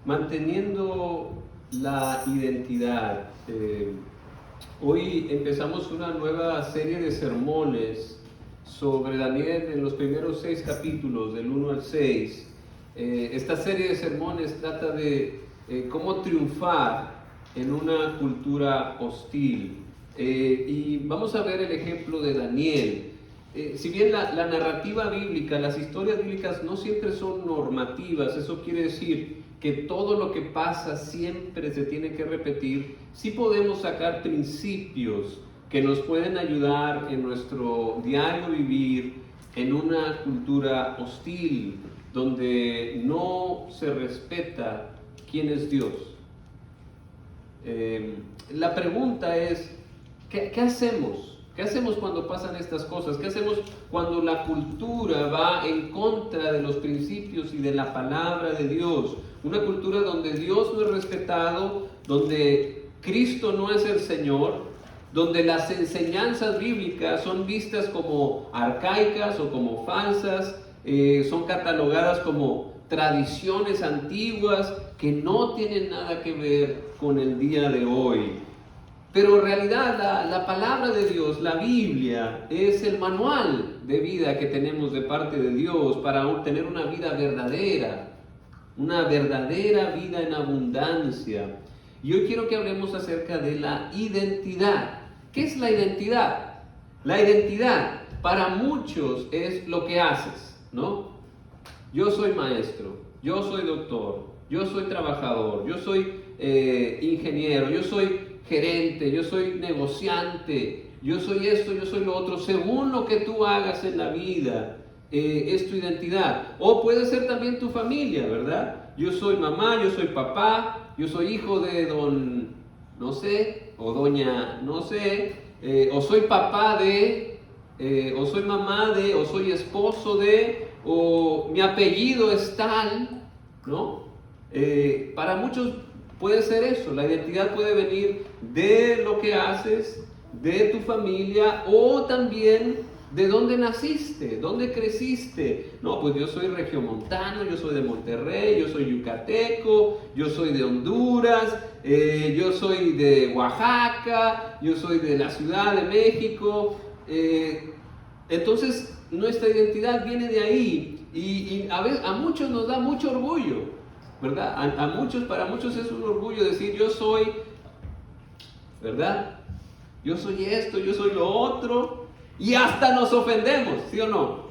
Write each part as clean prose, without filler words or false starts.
Manteniendo la identidad. Hoy empezamos una nueva serie de sermones sobre Daniel en los primeros 6 capítulos, del 1 al 6. Esta serie de sermones trata de cómo triunfar en una cultura hostil. Y vamos a ver el ejemplo de Daniel. Si bien la narrativa bíblica, las historias bíblicas no siempre son normativas, eso quiere decir que todo lo que pasa siempre se tiene que repetir, sí podemos sacar principios que nos pueden ayudar en nuestro diario vivir en una cultura hostil, donde no se respeta quién es Dios. La pregunta es, ¿qué hacemos? ¿Qué hacemos cuando pasan estas cosas? ¿Qué hacemos cuando la cultura va en contra de los principios y de la palabra de Dios? Una cultura donde Dios no es respetado, donde Cristo no es el Señor, donde las enseñanzas bíblicas son vistas como arcaicas o como falsas, son catalogadas como tradiciones antiguas que no tienen nada que ver con el día de hoy. Pero en realidad la palabra de Dios, la Biblia, es el manual de vida que tenemos de parte de Dios para obtener una vida verdadera vida en abundancia. Y hoy quiero que hablemos acerca de la identidad. ¿Qué es la identidad? La identidad para muchos es lo que haces, ¿no? Yo soy maestro, yo soy doctor, yo soy trabajador, yo soy ingeniero, yo soy gerente, yo soy negociante, yo soy esto, yo soy lo otro, según lo que tú hagas en la vida, es tu identidad. O puede ser también tu familia, ¿verdad? Yo soy mamá, yo soy papá, yo soy hijo de don, no sé, o doña, no sé, o soy papá de, o soy mamá de, o soy esposo de, o mi apellido es tal, ¿no? Para muchos puede ser eso, la identidad puede venir de lo que haces, de tu familia o también de dónde naciste, dónde creciste. No, pues yo soy regiomontano, yo soy de Monterrey, yo soy yucateco, yo soy de Honduras, yo soy de Oaxaca, yo soy de la Ciudad de México. Entonces nuestra identidad viene de ahí y a muchos nos da mucho orgullo, ¿verdad? Para muchos es un orgullo decir yo soy, ¿verdad? Yo soy esto, yo soy lo otro, y hasta nos ofendemos, ¿sí o no?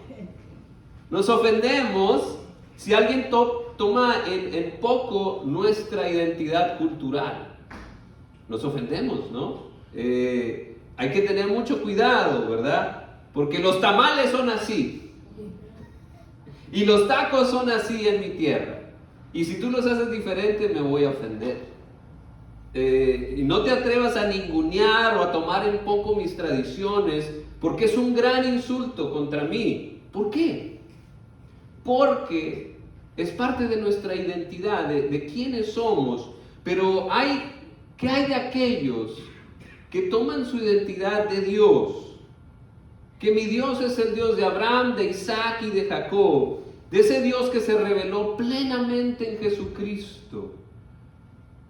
Nos ofendemos si alguien toma en poco nuestra identidad cultural. Nos ofendemos, ¿no? Hay que tener mucho cuidado, ¿verdad? Porque los tamales son así, y los tacos son así en mi tierra. Y si tú los haces diferente, me voy a ofender. Y no te atrevas a ningunear o a tomar en poco mis tradiciones, porque es un gran insulto contra mí. ¿Por qué? Porque es parte de nuestra identidad, de quiénes somos. Pero ¿qué hay de aquellos que toman su identidad de Dios? Que mi Dios es el Dios de Abraham, de Isaac y de Jacob. De ese Dios que se reveló plenamente en Jesucristo,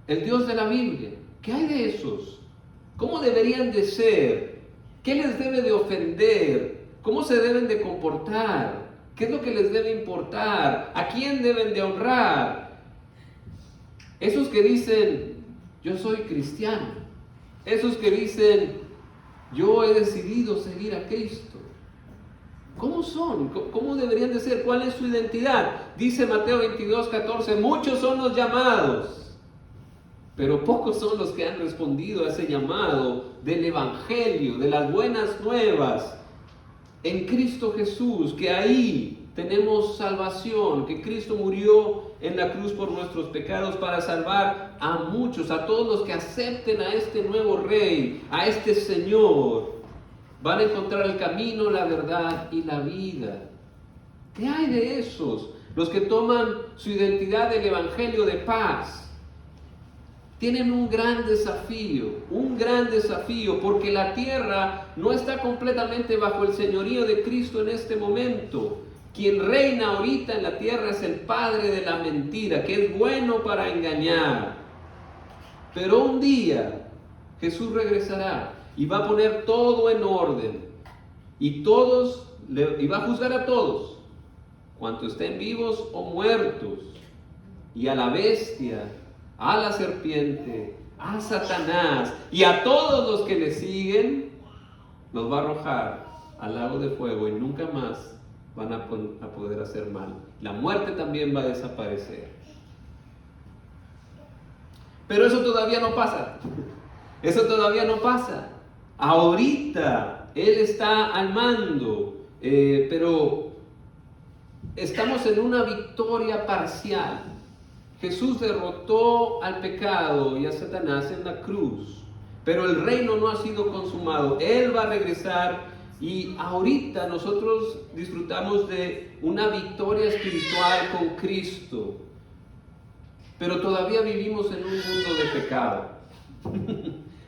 el Dios de la Biblia. ¿Qué hay de esos? ¿Cómo deberían de ser? ¿Qué les debe de ofender? ¿Cómo se deben de comportar? ¿Qué es lo que les debe importar? ¿A quién deben de honrar? Esos que dicen, yo soy cristiano. Esos que dicen, yo he decidido seguir a Cristo. ¿Cómo son? ¿Cómo deberían de ser? ¿Cuál es su identidad? Dice Mateo 22:14, muchos son los llamados, pero pocos son los que han respondido a ese llamado del Evangelio, de las buenas nuevas en Cristo Jesús, que ahí tenemos salvación, que Cristo murió en la cruz por nuestros pecados para salvar a muchos, a todos los que acepten a este nuevo Rey, a este Señor. Van a encontrar el camino, la verdad y la vida. ¿Qué hay de esos? Los que toman su identidad del Evangelio de paz. Tienen un gran desafío, porque la tierra no está completamente bajo el señorío de Cristo en este momento. Quien reina ahorita en la tierra es el padre de la mentira, que es bueno para engañar. Pero un día Jesús regresará y va a poner todo en orden. Y va a juzgar a todos, cuanto estén vivos o muertos. Y a la bestia, a la serpiente, a Satanás y a todos los que le siguen, los va a arrojar al lago de fuego y nunca más van a poder hacer mal. La muerte también va a desaparecer. Pero eso todavía no pasa. Eso todavía no pasa. Ahorita Él está al mando, pero estamos en una victoria parcial. Jesús derrotó al pecado y a Satanás en la cruz, pero el reino no ha sido consumado. Él va a regresar y ahorita nosotros disfrutamos de una victoria espiritual con Cristo, pero todavía vivimos en un mundo de pecado.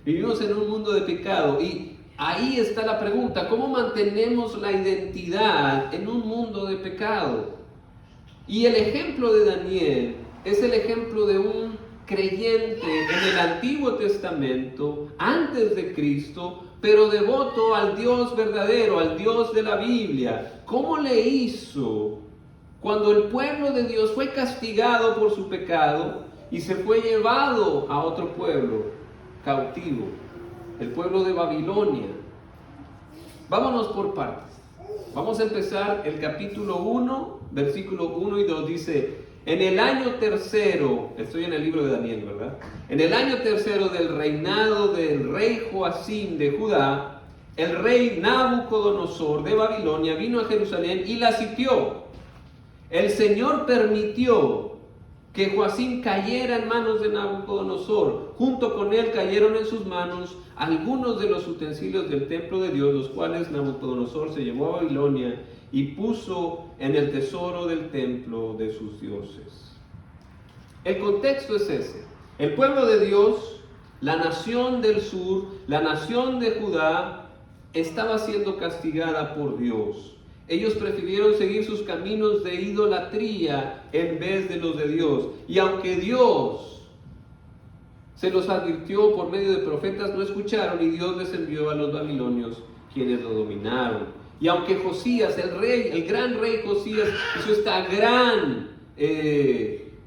Vivimos en un mundo de pecado y ahí está la pregunta: ¿cómo mantenemos la identidad en un mundo de pecado? Y el ejemplo de Daniel es el ejemplo de un creyente en el Antiguo Testamento, antes de Cristo, pero devoto al Dios verdadero, al Dios de la Biblia. ¿Cómo le hizo cuando el pueblo de Dios fue castigado por su pecado y se fue llevado a otro pueblo cautivo, el pueblo de Babilonia? Vámonos por partes. Vamos a empezar el capítulo 1, versículo 1 y 2. Dice: en el año tercero, estoy en el libro de Daniel, ¿verdad? En el año tercero del reinado del rey Joacim de Judá, el rey Nabucodonosor de Babilonia vino a Jerusalén y la sitió. El Señor permitió que Joacim cayera en manos de Nabucodonosor. Junto con él cayeron en sus manos algunos de los utensilios del templo de Dios, los cuales Nabucodonosor se llevó a Babilonia y puso en el tesoro del templo de sus dioses. El contexto es ese. El pueblo de Dios, la nación del sur, la nación de Judá, estaba siendo castigada por Dios. Ellos prefirieron seguir sus caminos de idolatría en vez de los de Dios. Y aunque Dios se los advirtió por medio de profetas, no escucharon y Dios les envió a los babilonios, quienes lo dominaron. Y aunque Josías, el gran rey Josías, hizo esta gran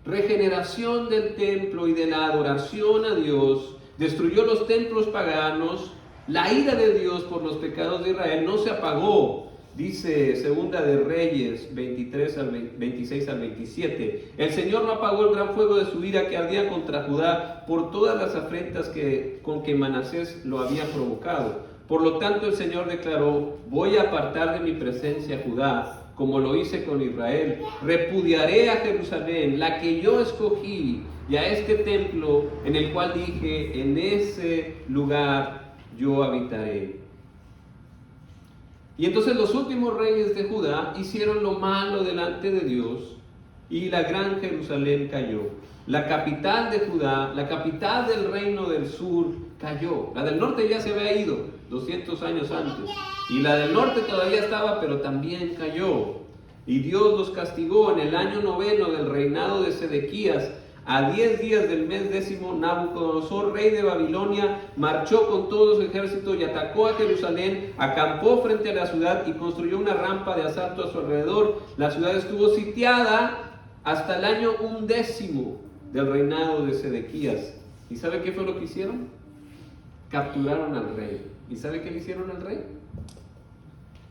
regeneración del templo y de la adoración a Dios, destruyó los templos paganos, la ira de Dios por los pecados de Israel no se apagó. Dice Segunda de Reyes 26 al 27. El Señor no apagó el gran fuego de su ira que ardía contra Judá por todas las afrentas con que Manasés lo había provocado. Por lo tanto el Señor declaró: voy a apartar de mi presencia a Judá, como lo hice con Israel. Repudiaré a Jerusalén, la que yo escogí, y a este templo en el cual dije: en ese lugar yo habitaré. Y entonces los últimos reyes de Judá hicieron lo malo delante de Dios, y la gran Jerusalén cayó. La capital de Judá, la capital del reino del sur, cayó. La del norte ya se había ido 200 años antes, y la del norte todavía estaba, pero también cayó. Y Dios los castigó en el año 9 del reinado de Sedequías. A 10 días del mes 10, Nabucodonosor, rey de Babilonia, marchó con todo su ejército y atacó a Jerusalén, acampó frente a la ciudad y construyó una rampa de asalto a su alrededor. La ciudad estuvo sitiada hasta el año 11 del reinado de Sedequías. ¿Y sabe qué fue lo que hicieron? Capturaron al rey. ¿Y sabe qué le hicieron al rey?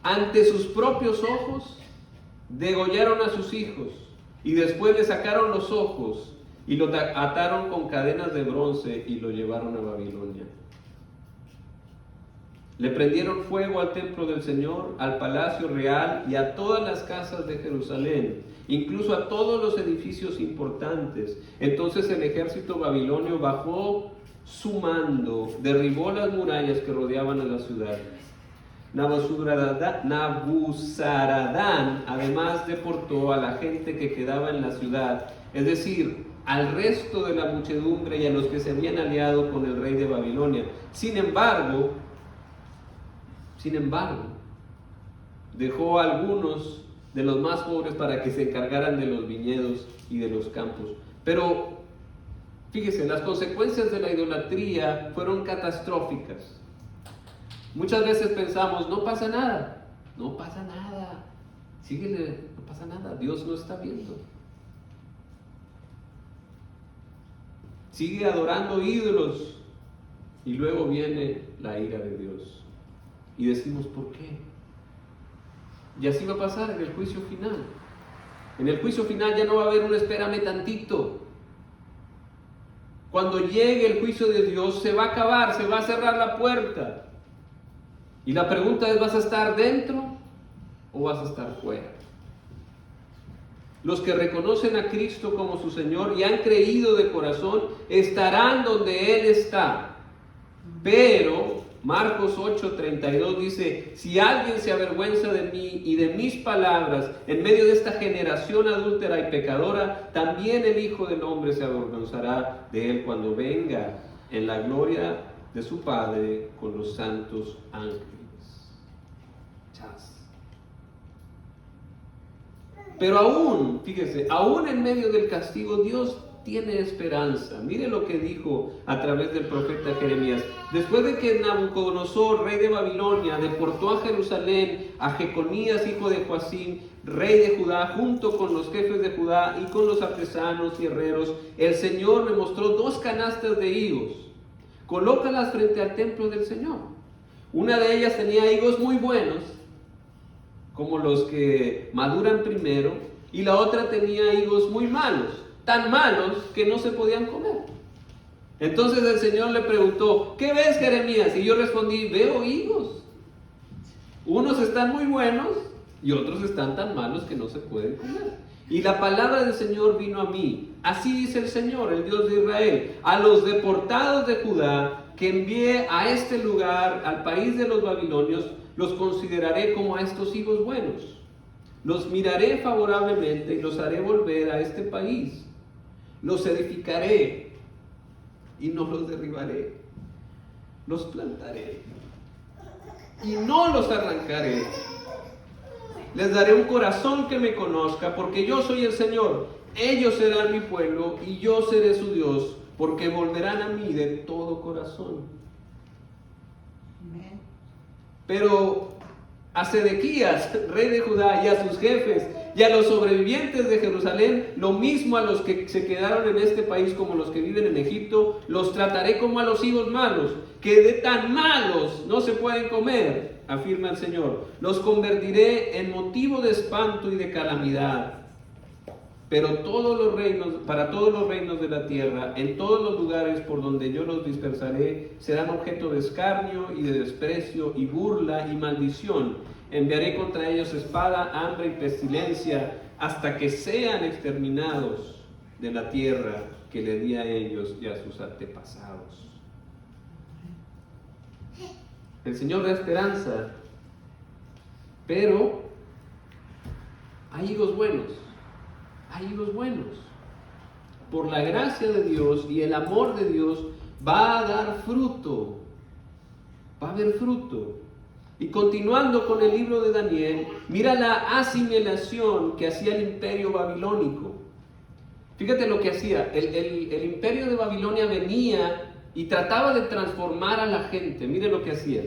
Ante sus propios ojos, degollaron a sus hijos y después le sacaron los ojos y lo ataron con cadenas de bronce y lo llevaron a Babilonia. Le prendieron fuego al templo del Señor, al palacio real y a todas las casas de Jerusalén, incluso a todos los edificios importantes. Entonces el ejército babilonio bajó su mando, derribó las murallas que rodeaban a la ciudad. Nabuzaradán además deportó a la gente que quedaba en la ciudad, es decir, al resto de la muchedumbre y a los que se habían aliado con el rey de Babilonia. Sin embargo, dejó a algunos de los más pobres para que se encargaran de los viñedos y de los campos. Pero fíjese, las consecuencias de la idolatría fueron catastróficas. Muchas veces pensamos, no pasa nada, síguele, no pasa nada, Dios no está viendo. Sigue adorando ídolos y luego viene la ira de Dios. Y decimos, ¿por qué? Y así va a pasar en el juicio final. En el juicio final ya no va a haber un espérame tantito. Cuando llegue el juicio de Dios se va a acabar, se va a cerrar la puerta. Y la pregunta es, ¿vas a estar dentro o vas a estar fuera? Los que reconocen a Cristo como su Señor y han creído de corazón estarán donde Él está. Pero Marcos 8:32 dice, si alguien se avergüenza de mí y de mis palabras en medio de esta generación adúltera y pecadora, también el Hijo del Hombre se avergonzará de él cuando venga en la gloria de su Padre con los santos ángeles. Chas. Pero aún, fíjese, aún en medio del castigo, Dios tiene esperanza. Mire lo que dijo a través del profeta Jeremías. Después de que Nabucodonosor, rey de Babilonia, deportó a Jerusalén a Jeconías, hijo de Joacim, rey de Judá, junto con los jefes de Judá y con los artesanos y herreros, el Señor me mostró 2 canastas de higos. Colócalas frente al templo del Señor. Una de ellas tenía higos muy buenos, como los que maduran primero, y la otra tenía higos muy malos, tan malos que no se podían comer. Entonces el Señor le preguntó, ¿qué ves, Jeremías? Y yo respondí, veo higos. Unos están muy buenos y otros están tan malos que no se pueden comer. Y la palabra del Señor vino a mí. Así dice el Señor, el Dios de Israel, a los deportados de Judá que envié a este lugar, al país de los babilonios, los consideraré como a estos higos buenos. Los miraré favorablemente y los haré volver a este país. Los edificaré y no los derribaré. Los plantaré y no los arrancaré. Les daré un corazón que me conozca, porque yo soy el Señor. Ellos serán mi pueblo y yo seré su Dios, porque volverán a mí de todo corazón. Amén. Pero a Sedequías, rey de Judá, y a sus jefes, y a los sobrevivientes de Jerusalén, lo mismo a los que se quedaron en este país como los que viven en Egipto, los trataré como a los higos malos, que de tan malos no se pueden comer, afirma el Señor. Los convertiré en motivo de espanto y de calamidad. Pero para todos los reinos de la tierra, en todos los lugares por donde yo los dispersaré, serán objeto de escarnio y de desprecio y burla y maldición. Enviaré contra ellos espada, hambre y pestilencia, hasta que sean exterminados de la tierra que le di a ellos y a sus antepasados. El Señor da esperanza, pero hay higos buenos. Hay higos buenos. Por la gracia de Dios y el amor de Dios va a dar fruto. Va a haber fruto. Y continuando con el libro de Daniel, mira la asimilación que hacía el imperio babilónico. Fíjate lo que hacía. El imperio de Babilonia venía y trataba de transformar a la gente. Mire lo que hacía.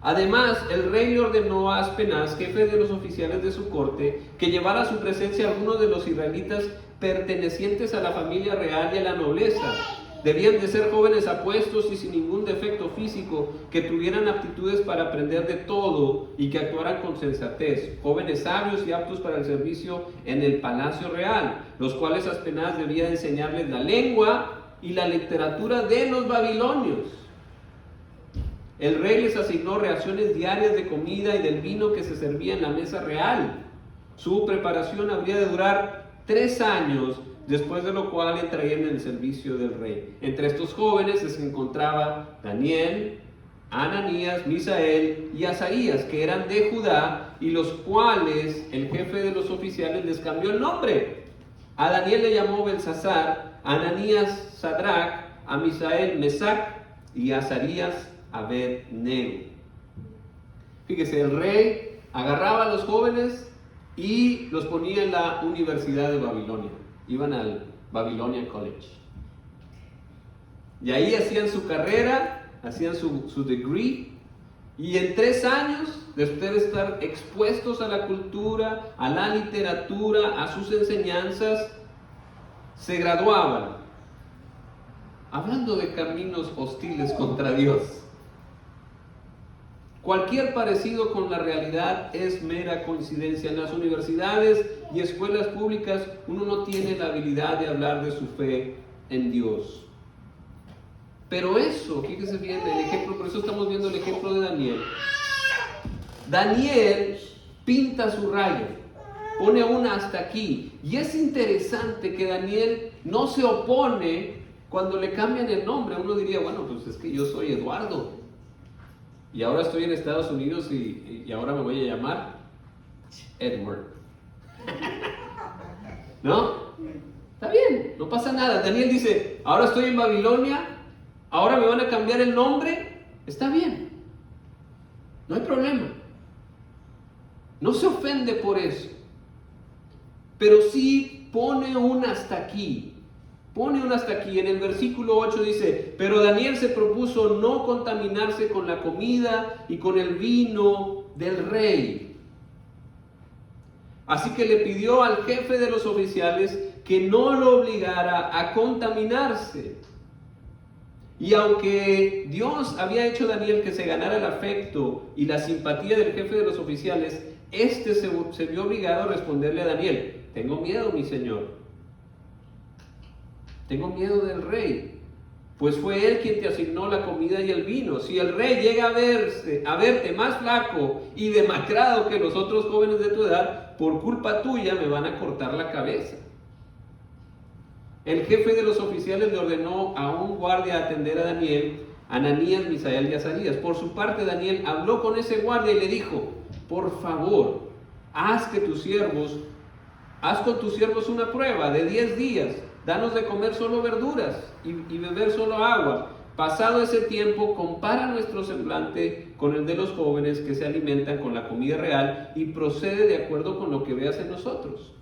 Además, el rey le ordenó a Aspenaz, jefe de los oficiales de su corte, que llevara a su presencia a algunos de los israelitas pertenecientes a la familia real y a la nobleza. Debían de ser jóvenes apuestos y sin ningún defecto físico, que tuvieran aptitudes para aprender de todo y que actuaran con sensatez. Jóvenes sabios y aptos para el servicio en el palacio real, los cuales Aspenaz debía enseñarles la lengua y la literatura de los babilonios. El rey les asignó raciones diarias de comida y del vino que se servía en la mesa real. Su preparación habría de durar 3 años, después de lo cual entrarían en el servicio del rey. Entre estos jóvenes se encontraba Daniel, Ananías, Misael y Azarías, que eran de Judá, y los cuales el jefe de los oficiales les cambió el nombre. A Daniel le llamó Belsasar, a Ananías Sadrach, a Misael Mesac y a Azarías Abed-nego. Fíjese, el rey agarraba a los jóvenes y los ponía en la Universidad de Babilonia. Iban al Babilonia College. Y ahí hacían su carrera, hacían su degree, y en 3 años, después de estar expuestos a la cultura, a la literatura, a sus enseñanzas, se graduaban. Hablando de caminos hostiles contra Dios. Cualquier parecido con la realidad es mera coincidencia. En las universidades y escuelas públicas uno no tiene la habilidad de hablar de su fe en Dios. Pero eso, fíjese bien el ejemplo, por eso estamos viendo el ejemplo de Daniel. Daniel pinta su raya, pone una hasta aquí. Y es interesante que Daniel no se opone cuando le cambian el nombre. Uno diría, bueno, pues es que yo soy Eduardo. Y ahora estoy en Estados Unidos y ahora me voy a llamar Edward. ¿No? Está bien, no pasa nada. Daniel dice, ahora estoy en Babilonia, ahora me van a cambiar el nombre. Está bien. No hay problema. No se ofende por eso. Pero sí pone un hasta aquí. Pone un hasta aquí. En el versículo 8 dice, pero Daniel se propuso no contaminarse con la comida y con el vino del rey. Así que le pidió al jefe de los oficiales que no lo obligara a contaminarse. Y aunque Dios había hecho a Daniel que se ganara el afecto y la simpatía del jefe de los oficiales, este se vio obligado a responderle a Daniel, tengo miedo, mi señor. Tengo miedo del rey, pues fue él quien te asignó la comida y el vino. Si el rey llega a verte más flaco y demacrado que los otros jóvenes de tu edad, por culpa tuya me van a cortar la cabeza. El jefe de los oficiales le ordenó a un guardia atender a Daniel, Ananías, Misael y Azarías. Por su parte, Daniel habló con ese guardia y le dijo, por favor, haz con tus siervos una prueba de 10 días. Danos de comer solo verduras y beber solo agua. Pasado ese tiempo, compara nuestro semblante con el de los jóvenes que se alimentan con la comida real y procede de acuerdo con lo que veas en nosotros.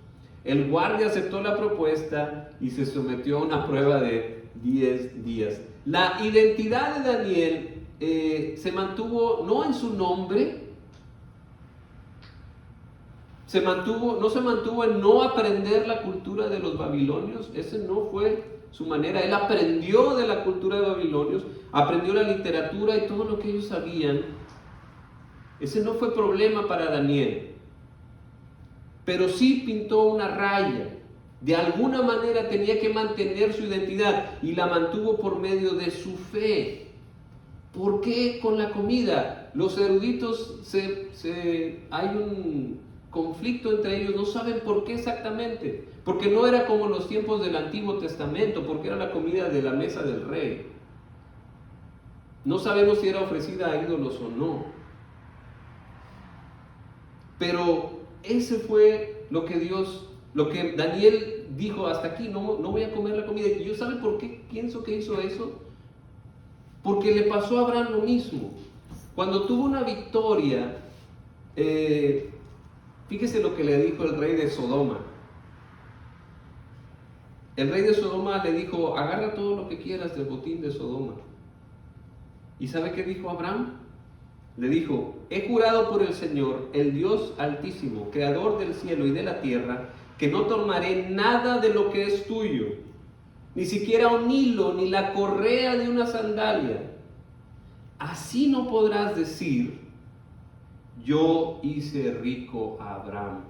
El guardia aceptó la propuesta y se sometió a una prueba de 10 días. La identidad de Daniel se mantuvo no en su nombre, no se mantuvo en no aprender la cultura de los babilonios. Ese no fue su manera. Él aprendió de la cultura de babilonios, aprendió la literatura y todo lo que ellos sabían. Ese no fue problema para Daniel. Pero sí pintó una raya. De alguna manera tenía que mantener su identidad y la mantuvo por medio de su fe. ¿Por qué con la comida? Los eruditos hay un conflicto entre ellos, no saben por qué exactamente, porque no era como los tiempos del Antiguo Testamento, porque era la comida de la mesa del rey. No sabemos si era ofrecida a ídolos o no, pero ese fue lo que Daniel dijo, hasta aquí, no voy a comer la comida. ¿Y yo sabe por qué pienso que hizo eso? Porque le pasó a Abraham lo mismo. Cuando tuvo una victoria, fíjese lo que le dijo el rey de Sodoma. El rey de Sodoma le dijo, agarra todo lo que quieras del botín de Sodoma. ¿Y sabe qué dijo Abraham? Le dijo, he jurado por el Señor, el Dios Altísimo, Creador del cielo y de la tierra, que no tomaré nada de lo que es tuyo, ni siquiera un hilo, ni la correa de una sandalia. Así no podrás decir, yo hice rico a Abraham.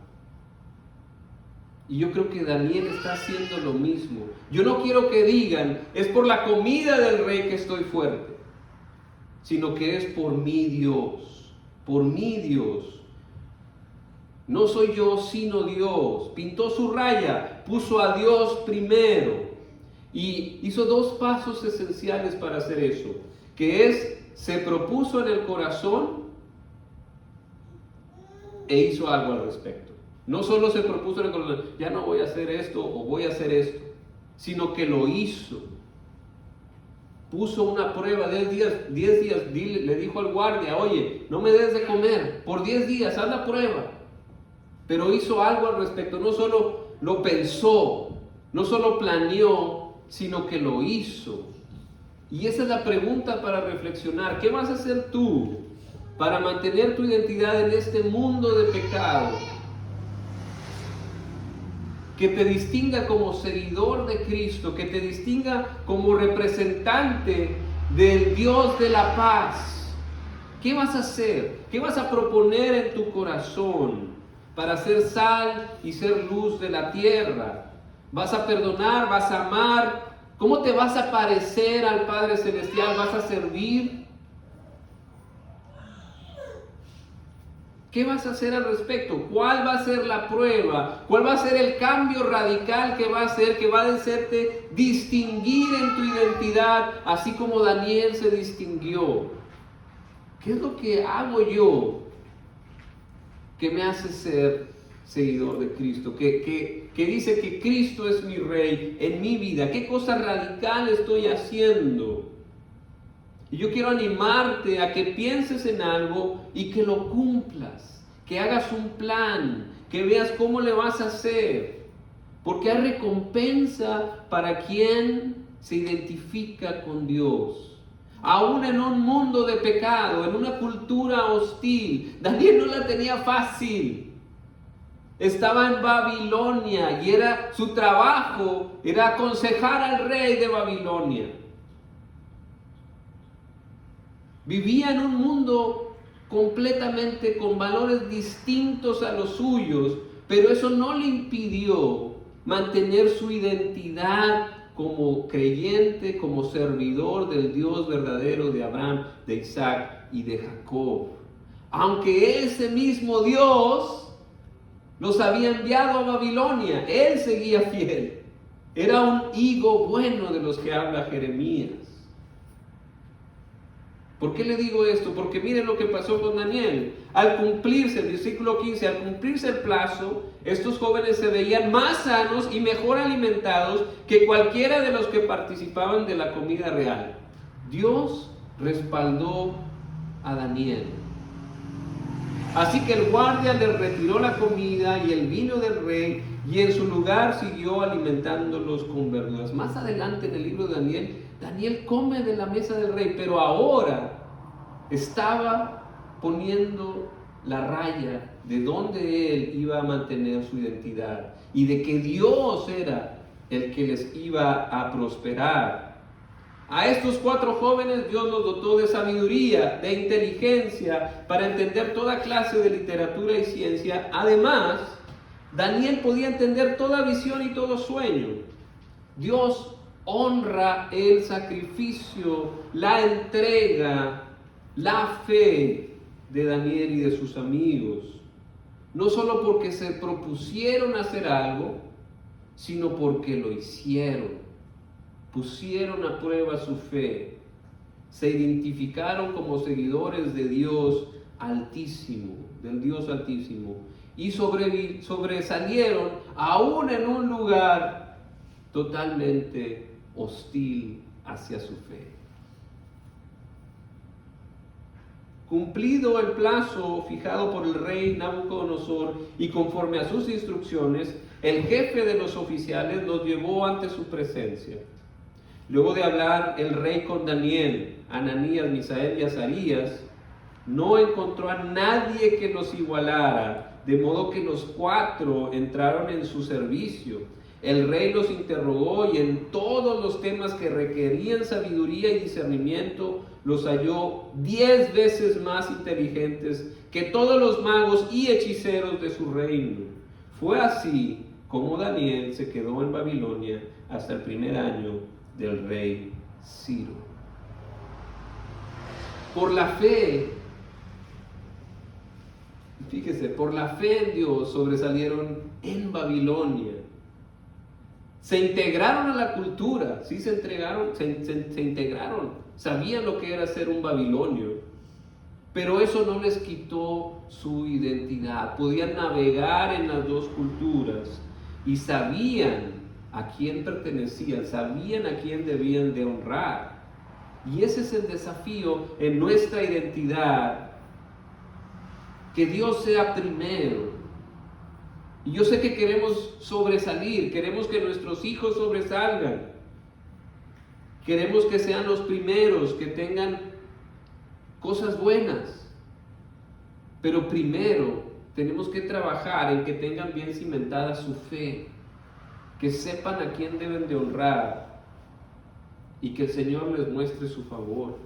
Y yo creo que Daniel está haciendo lo mismo. Yo no quiero que digan, es por la comida del rey que estoy fuerte, sino que es por mi Dios, por mi Dios. No soy yo, sino Dios. Pintó su raya, puso a Dios primero. Y hizo 2 pasos esenciales para hacer eso, que es, se propuso en el corazón e hizo algo al respecto. No solo se propuso en el corazón, ya no voy a hacer esto o voy a hacer esto, sino que lo hizo. Puso una prueba de 10 días, le dijo al guardia, oye, no me des de comer, por 10 días, haz la prueba. pero hizo algo al respecto. No solo lo pensó, no solo planeó, sino que lo hizo. Y esa es la pregunta para reflexionar. ¿Qué vas a hacer tú para mantener tu identidad en este mundo de pecado? Que te distinga como seguidor de Cristo, que te distinga como representante del Dios de la paz. ¿Qué vas a hacer? ¿Qué vas a proponer en tu corazón para ser sal y ser luz de la tierra? ¿Vas a perdonar? ¿Vas a amar? ¿Cómo te vas a parecer al Padre Celestial? ¿Vas a servir? ¿Qué vas a hacer al respecto? ¿Cuál va a ser la prueba? ¿Cuál va a ser el cambio radical que va a hacer, que va a hacerte distinguir en tu identidad, así como Daniel se distinguió? ¿Qué es lo que hago yo que me hace ser seguidor de Cristo? Que dice que Cristo es mi Rey en mi vida. ¿Qué cosa radical estoy haciendo? Y yo quiero animarte a que pienses en algo y que lo cumplas, que hagas un plan, que veas cómo le vas a hacer, porque hay recompensa para quien se identifica con Dios. Aún en un mundo de pecado, en una cultura hostil, Daniel no la tenía fácil. Estaba en Babilonia y su trabajo era aconsejar al rey de Babilonia. Vivía en un mundo completamente con valores distintos a los suyos, pero eso no le impidió mantener su identidad como creyente, como servidor del Dios verdadero de Abraham, de Isaac y de Jacob. Aunque ese mismo Dios los había enviado a Babilonia, él seguía fiel. Era un higo bueno de los que habla Jeremías. ¿Por qué le digo esto? Porque miren lo que pasó con Daniel. Al cumplirse, el versículo 15, al cumplirse el plazo, estos jóvenes se veían más sanos y mejor alimentados que cualquiera de los que participaban de la comida real. Dios respaldó a Daniel. Así que el guardia le retiró la comida y el vino del rey, y en su lugar siguió alimentándolos con verduras. Más adelante en el libro de Daniel, Daniel come de la mesa del rey, pero ahora estaba poniendo la raya de donde él iba a mantener su identidad y de que Dios era el que les iba a prosperar. A estos 4 jóvenes Dios los dotó de sabiduría, de inteligencia para entender toda clase de literatura y ciencia. Además, Daniel podía entender toda visión y todo sueño. Dios honra el sacrificio, la entrega, la fe de Daniel y de sus amigos. No solo porque se propusieron hacer algo, sino porque lo hicieron. Pusieron a prueba su fe, se identificaron como seguidores de Dios Altísimo, del Dios Altísimo, y sobresalieron aún en un lugar totalmente hostil hacia su fe. Cumplido el plazo fijado por el rey Nabucodonosor y conforme a sus instrucciones, el jefe de los oficiales los llevó ante su presencia. Luego de hablar el rey con Daniel, Ananías, Misael y Azarías, no encontró a nadie que los igualara, de modo que los 4 entraron en su servicio. El rey los interrogó y en todos los temas que requerían sabiduría y discernimiento, los halló 10 veces más inteligentes que todos los magos y hechiceros de su reino. Fue así como Daniel se quedó en Babilonia hasta el primer año del rey Ciro. Por la fe, fíjese, por la fe en Dios sobresalieron en Babilonia. Se integraron a la cultura, sí se integraron, sabían lo que era ser un babilonio, pero eso no les quitó su identidad. Podían navegar en las 2 culturas y sabían a quién pertenecían, sabían a quién debían de honrar. Y ese es el desafío en nuestra identidad, que Dios sea primero, Y yo sé que queremos sobresalir, queremos que nuestros hijos sobresalgan. Queremos que sean los primeros, que tengan cosas buenas. Pero primero tenemos que trabajar en que tengan bien cimentada su fe, que sepan a quién deben de honrar y que el Señor les muestre su favor.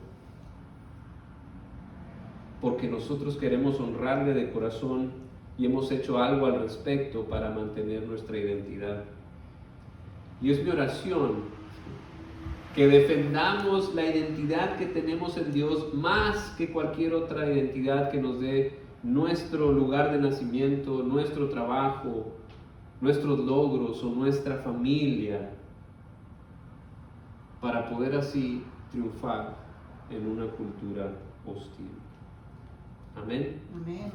Porque nosotros queremos honrarle de corazón y hemos hecho algo al respecto para mantener nuestra identidad. Y es mi oración que defendamos la identidad que tenemos en Dios más que cualquier otra identidad que nos dé nuestro lugar de nacimiento, nuestro trabajo, nuestros logros o nuestra familia, para poder así triunfar en una cultura hostil. Amén. Amén.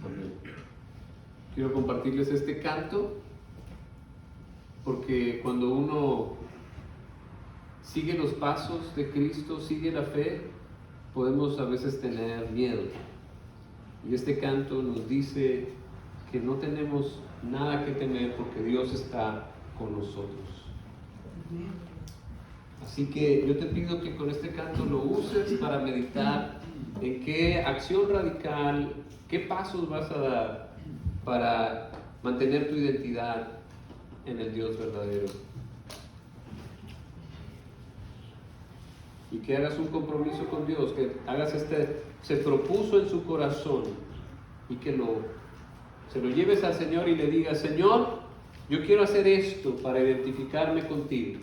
Amén. Quiero compartirles este canto porque cuando uno sigue los pasos de Cristo, sigue la fe, podemos a veces tener miedo. Y este canto nos dice que no tenemos nada que temer porque Dios está con nosotros. Así que yo te pido que con este canto lo uses para meditar en qué acción radical, qué pasos vas a dar para mantener tu identidad en el Dios verdadero. Y que hagas un compromiso con Dios, que hagas se propuso en su corazón y que se lo lleves al Señor y le digas: Señor, yo quiero hacer esto para identificarme contigo.